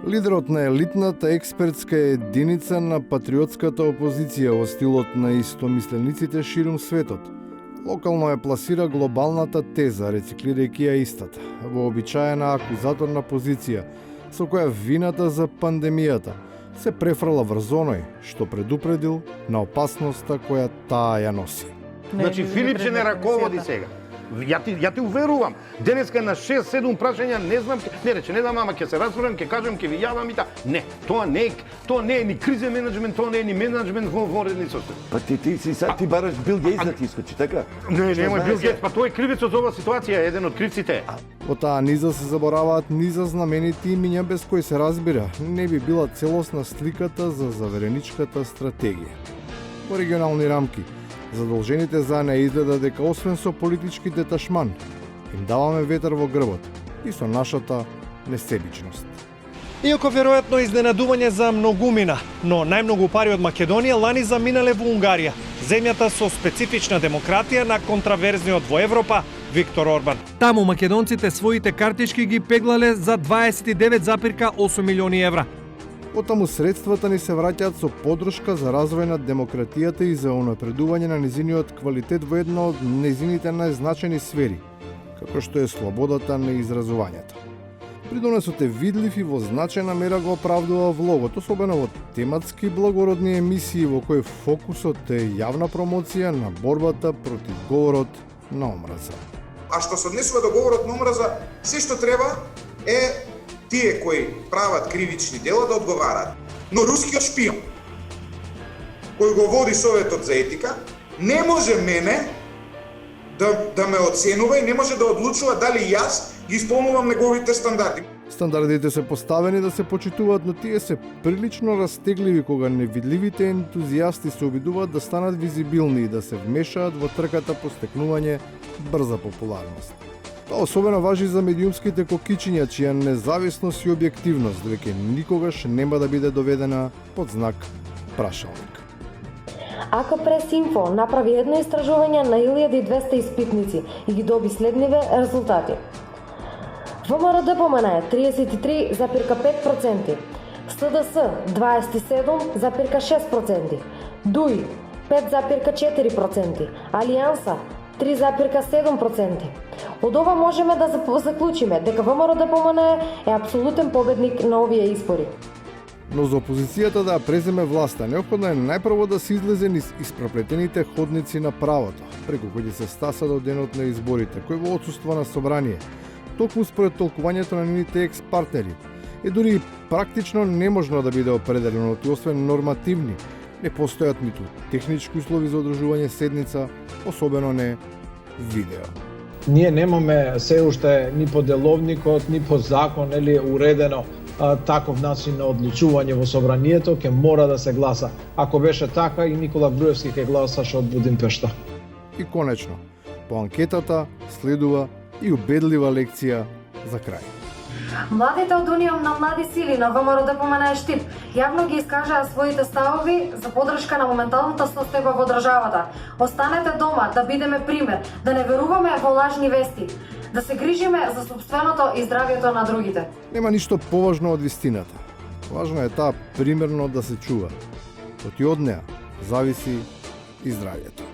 Лидерот на елитната експертска единица на патриотската опозиција во стилот на истомислениците ширум светот, локално ја пласира глобалната теза, рециклирајќи ја истата, вообичаена акузаторна позиција, со која вината за пандемијата се префрла врз оној што предупредил на опасноста која таа ја носи. Значи Филип ќе не раководи сега. Ја ти уверувам, денеска на 6-7 прашања не знам, не рече, не знам, ама ќе се разберам, ќе кажам, ќе ви јавам и та. Не, тоа не е ни кризен менеджмент, тоа не е ни менеджмент во воредни состојби. Па ти бараш Бил Гейтс да ти искочи, така? Не, немој Бил Гейтс, па тој е кривецот за оваа ситуација, еден од кривците. Во таа низа се забораваат низа знаменити имиња без кои се разбира, не би била целосна сликата за завереничката стратегија. Во регионални рамки, задолжените за неа изгледа дека освен со политички деташман, им даваме ветер во грбот и со нашата несебичност. Иако веројатно изненадување за многумина, но најмногу пари од Македонија лани заминале во Унгарија, земјата со специфична демократија на контраверзниот во Европа, Виктор Орбан. Таму македонците своите картички ги пеглале за 29,8 милиони евра. Потаму средствата ни се враќаат со поддршка за развој на демократијата и за унапредување на незиниот квалитет во една од незините најзначени сфери, како што е слободата на изразувањето. Придонесот е видлив и во значајна мера го оправдува влогот, особено во тематски благородни емисии во кои фокусот е јавна промоција на борбата против говорот на омраза. А што се однесува до говорот на омраза, се што треба е тие кои прават кривични дела да одговараат. Но рускиот шпион, кој го води Советот за етика, не може мене да ме оценува и не може да одлучува дали јас ги исполнувам неговите стандарди. Стандардите се поставени да се почитуваат, но тие се прилично растегливи кога невидливите ентузијасти се обидуваат да станат визибилни и да се вмешаат во трката по стекнување брза популарност. Тоа особено важи за медиумските кокичиња, чија независност и објективност веќе никогаш нема да биде доведена под знак прашалник. АК Прес Инфо направи едно истражување на 1200 испитници и ги доби следниве резултати. ВМРО ДПМН е 33,5%, СДС 27,6%, ДУИ 5,4%, Алијанса 3,7%. Од ова можеме да заклучиме дека ВМРО ДПМН е апсолутен победник на овие избори. Но за опозицијата да ја преземе власта, неопходно е најпрво да се излезе низ испреплетените ходници на правото, преку кои ќе се стаса до денот на изборите, кој во отсуство на собрание, токму според толкувањето на нивните екс-партнери, е дури практично неможно да биде определено, освен нормативни, не постојат ниту технички услови за одржување седница, особено не видео. Ние немаме се уште ни по деловникот, ни по закон или уредено таков начин на одлучување во собранието, ќе мора да се гласа. Ако беше така, и Никола Груевски ќе гласаше од Будимпешта. И конечно, по анкетата следува и убедлива лекција за крај. Младите од Унијом на млади сили на ВМРО ДПМН Штип јавно ги искажаа своите ставови за поддршка на моменталната состојба во државата. Останете дома, да бидеме пример, да не веруваме во лажни вести, да се грижиме за собственото и здравието на другите. Нема ништо поважно од вистината. Важно е таа примерно да се чува. Оти од неа зависи и здравието.